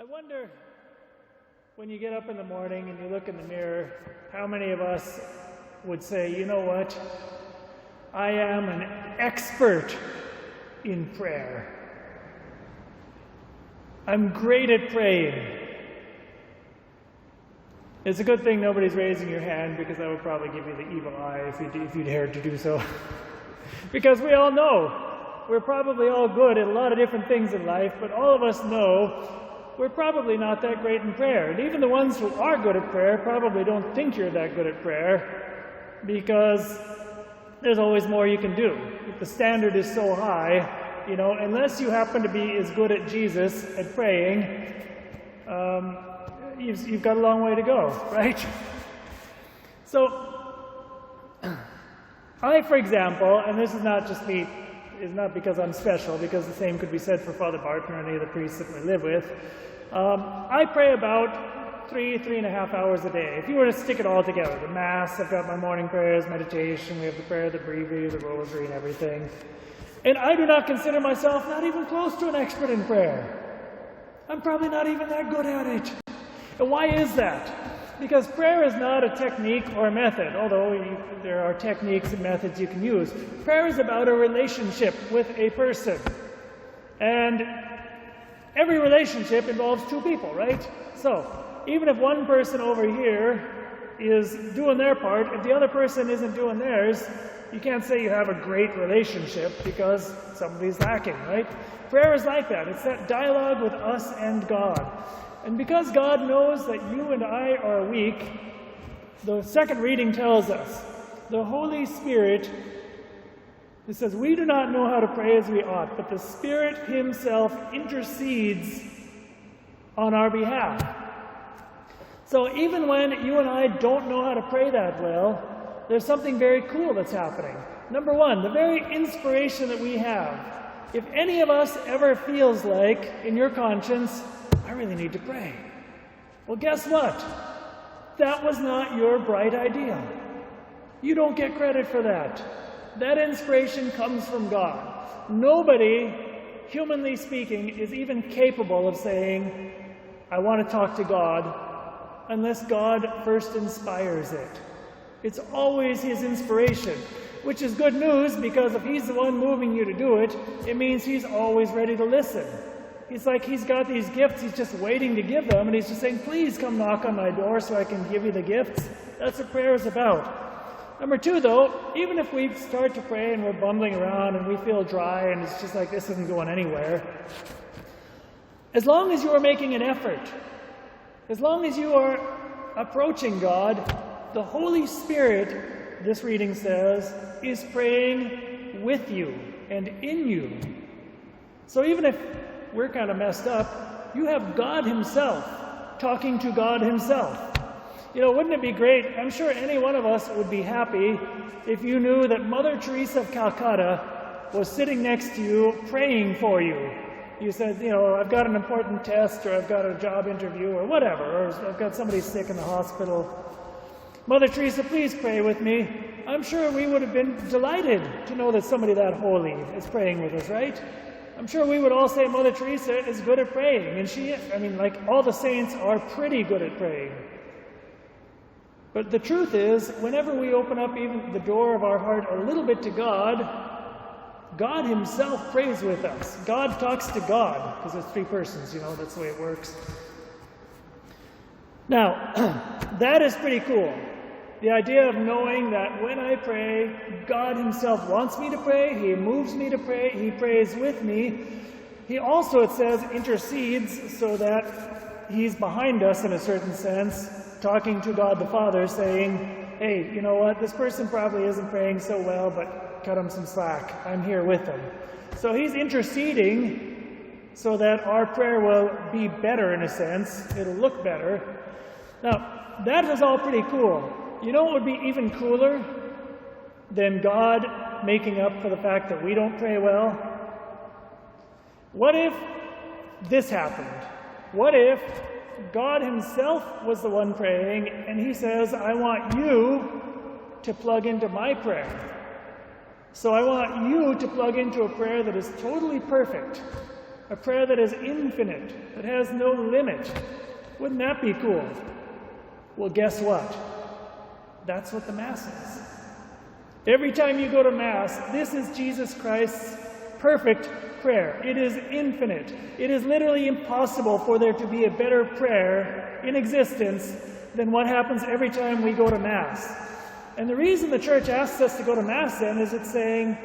I wonder, when you get up in the morning and you look in the mirror, how many of us would say, you know what, I am an expert in prayer. I'm great at praying. It's a good thing nobody's raising your hand, because I would probably give you the evil eye if you dared to do so. Because we all know we're probably all good at a lot of different things in life, but all of us know we're probably not that great in prayer. And even the ones who are good at prayer probably don't think you're that good at prayer, because there's always more you can do. If the standard is so high, unless you happen to be as good at Jesus at praying, you've got a long way to go, right? So, I, for example, and this is not just me, it's not because I'm special, because the same could be said for Father Barton or any of the priests that we live with. I pray about 3.5 hours a day. If you were to stick it all together, the Mass, I've got my morning prayers, meditation, we have the prayer, the breviary, the rosary, and everything. And I do not consider myself not even close to an expert in prayer. I'm probably not even that good at it. And why is that? Because prayer is not a technique or a method, although there are techniques and methods you can use. Prayer is about a relationship with a person. And every relationship involves two people, right? So, even if one person over here is doing their part, if the other person isn't doing theirs, you can't say you have a great relationship because somebody's lacking, right? Prayer is like that. It's that dialogue with us and God. And because God knows that you and I are weak, the second reading tells us, the Holy Spirit, it says, we do not know how to pray as we ought, but the Spirit Himself intercedes on our behalf. So even when you and I don't know how to pray that well, there's something very cool that's happening. Number one, the very inspiration that we have. If any of us ever feels like, in your conscience, I really need to pray. Well, guess what? That was not your bright idea. You don't get credit for that. That inspiration comes from God. Nobody, humanly speaking, is even capable of saying, I want to talk to God, unless God first inspires it. It's always His inspiration, which is good news, because if He's the one moving you to do it, it means He's always ready to listen. It's like He's got these gifts, He's just waiting to give them, and He's just saying, please come knock on my door so I can give you the gifts. That's what prayer is about. Number two, though, even if we start to pray and we're bumbling around and we feel dry and it's just like this isn't going anywhere, as long as you are making an effort, as long as you are approaching God, the Holy Spirit, this reading says, is praying with you and in you. So even if we're kind of messed up, you have God Himself talking to God Himself. Wouldn't it be great? I'm sure any one of us would be happy if you knew that Mother Teresa of Calcutta was sitting next to you praying for you. You said, I've got an important test, or I've got a job interview, or whatever, or I've got somebody sick in the hospital. Mother Teresa, please pray with me. I'm sure we would have been delighted to know that somebody that holy is praying with us, right? I'm sure we would all say Mother Teresa is good at praying, and all the saints are pretty good at praying. But the truth is, whenever we open up even the door of our heart a little bit to God, God Himself prays with us. God talks to God, because there's three persons, that's the way it works. Now, that is pretty cool. The idea of knowing that when I pray, God Himself wants me to pray, He moves me to pray, He prays with me. He also, it says, intercedes, so that He's behind us in a certain sense, talking to God the Father, saying, hey, you know what, this person probably isn't praying so well, but cut him some slack. I'm here with them. So He's interceding so that our prayer will be better in a sense. It'll look better. Now, that is all pretty cool. You know what would be even cooler than God making up for the fact that we don't pray well? What if this happened? What if God Himself was the one praying, and He says, I want you to plug into my prayer. So I want you to plug into a prayer that is totally perfect. a prayer that is infinite, that has no limit. Wouldn't that be cool? Well, guess what? That's what the Mass is. Every time you go to Mass, this is Jesus Christ's perfect prayer. It is infinite. It is literally impossible for there to be a better prayer in existence than what happens every time we go to Mass. And the reason the Church asks us to go to Mass then is it's saying,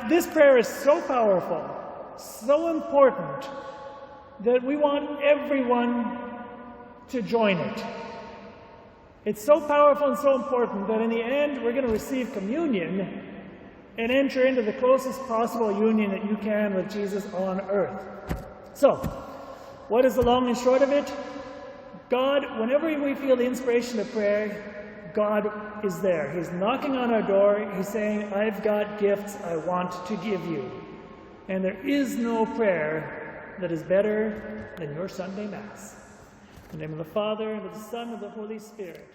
this prayer is so powerful, so important, that we want everyone to join it. It's so powerful and so important that in the end we're going to receive communion and enter into the closest possible union that you can with Jesus on earth. So, what is the long and short of it? God, whenever we feel the inspiration of prayer, God is there. He's knocking on our door. He's saying, I've got gifts I want to give you. And there is no prayer that is better than your Sunday Mass. In the name of the Father, and of the Son, and of the Holy Spirit.